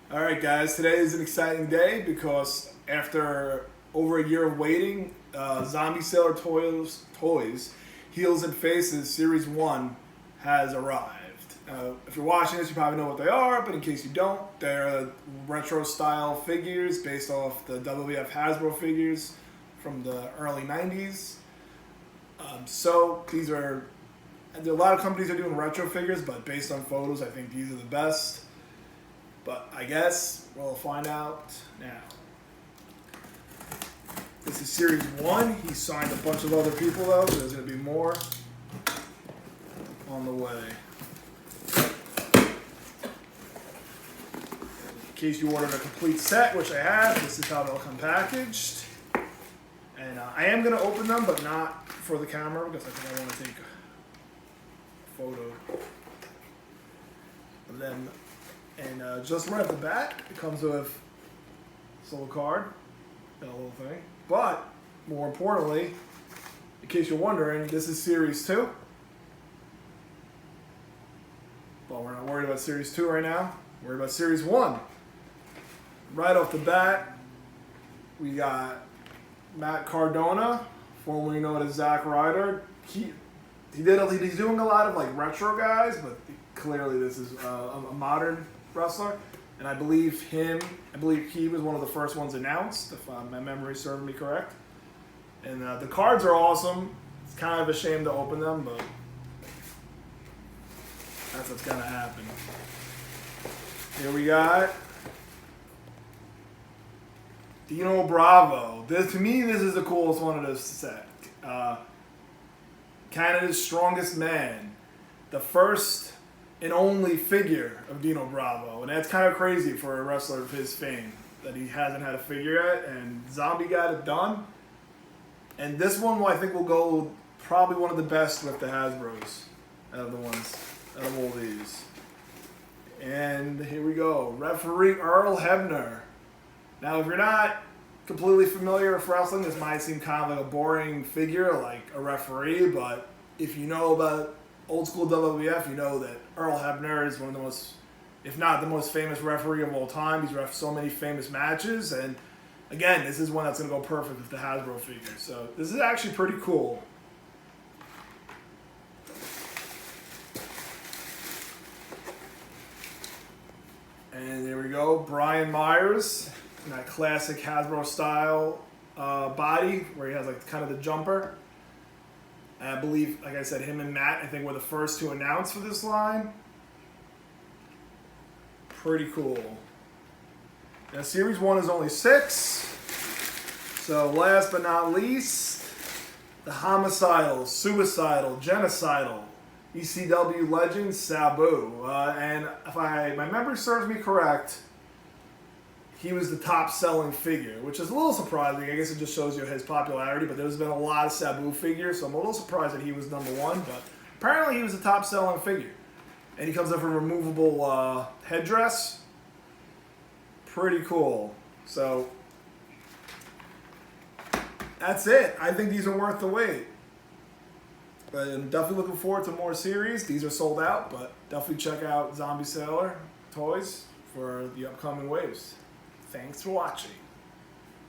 All right, guys. Today is an exciting day because after over a year of waiting, Zombie Sailor Toys Heels and Faces Series 1 has arrived. If you're watching this, you probably know what they are, but in case you don't, they're retro-style figures based off the WWF Hasbro figures from the early 90s. So these are, a lot of companies are doing retro figures, but based on photos, I think these are the best. But I guess we'll find out now. This is Series 1. He signed a bunch of other people, though, so there's going to be more on the way. In case you ordered a complete set, which I have, this is how they'll come packaged. And I am going to open them, but not for the camera, because I think I want to take a photo of them. And just right off the bat, it comes with this little card and a little thing. But, more importantly, in case you're wondering, this is Series 2. But we're not worried about Series 2 right now. We're worried about Series 1. Right off the bat, we got Matt Cardona, formerly known as Zack Ryder. He's doing a lot of like retro guys, but clearly this is a modern wrestler, and I believe he was one of the first ones announced, if my memory serves me correct. And the cards are awesome. It's kind of a shame to open them, but that's what's gonna happen. Here we got Dino Bravo. To me, this is the coolest one of this set. Canada's Strongest Man, the first and only figure of Dino Bravo, and that's kind of crazy for a wrestler of his fame that he hasn't had a figure yet, and Zombie got it done. And this one, I think, will go probably one of the best with the Hasbros out of all these. And here we go, referee Earl Hebner. Now, if you're not completely familiar with wrestling, this might seem kind of like a boring figure, like a referee, but if you know about old school WWF, you know that Earl Hebner is one of the most, if not the most famous referee of all time. He's ref so many famous matches, and again, this is one that's going to go perfect with the Hasbro figure. So this is actually pretty cool. And there we go, Brian Myers in that classic Hasbro style body where he has like kind of the jumper. And I believe, like I said, him and Matt, I think, were the first to announce for this line. Pretty cool. Now, Series 1 is only 6. So, last but not least, the homicidal, suicidal, genocidal ECW legend, Sabu. And if my memory serves me correct, he was the top-selling figure, which is a little surprising. I guess it just shows you his popularity, but there's been a lot of Sabu figures, so I'm a little surprised that he was number one, but apparently he was the top-selling figure. And he comes with a removable headdress. Pretty cool. So, that's it. I think these are worth the wait. But I'm definitely looking forward to more series. These are sold out, but definitely check out Zombie Sailor Toys for the upcoming waves. Thanks for watching.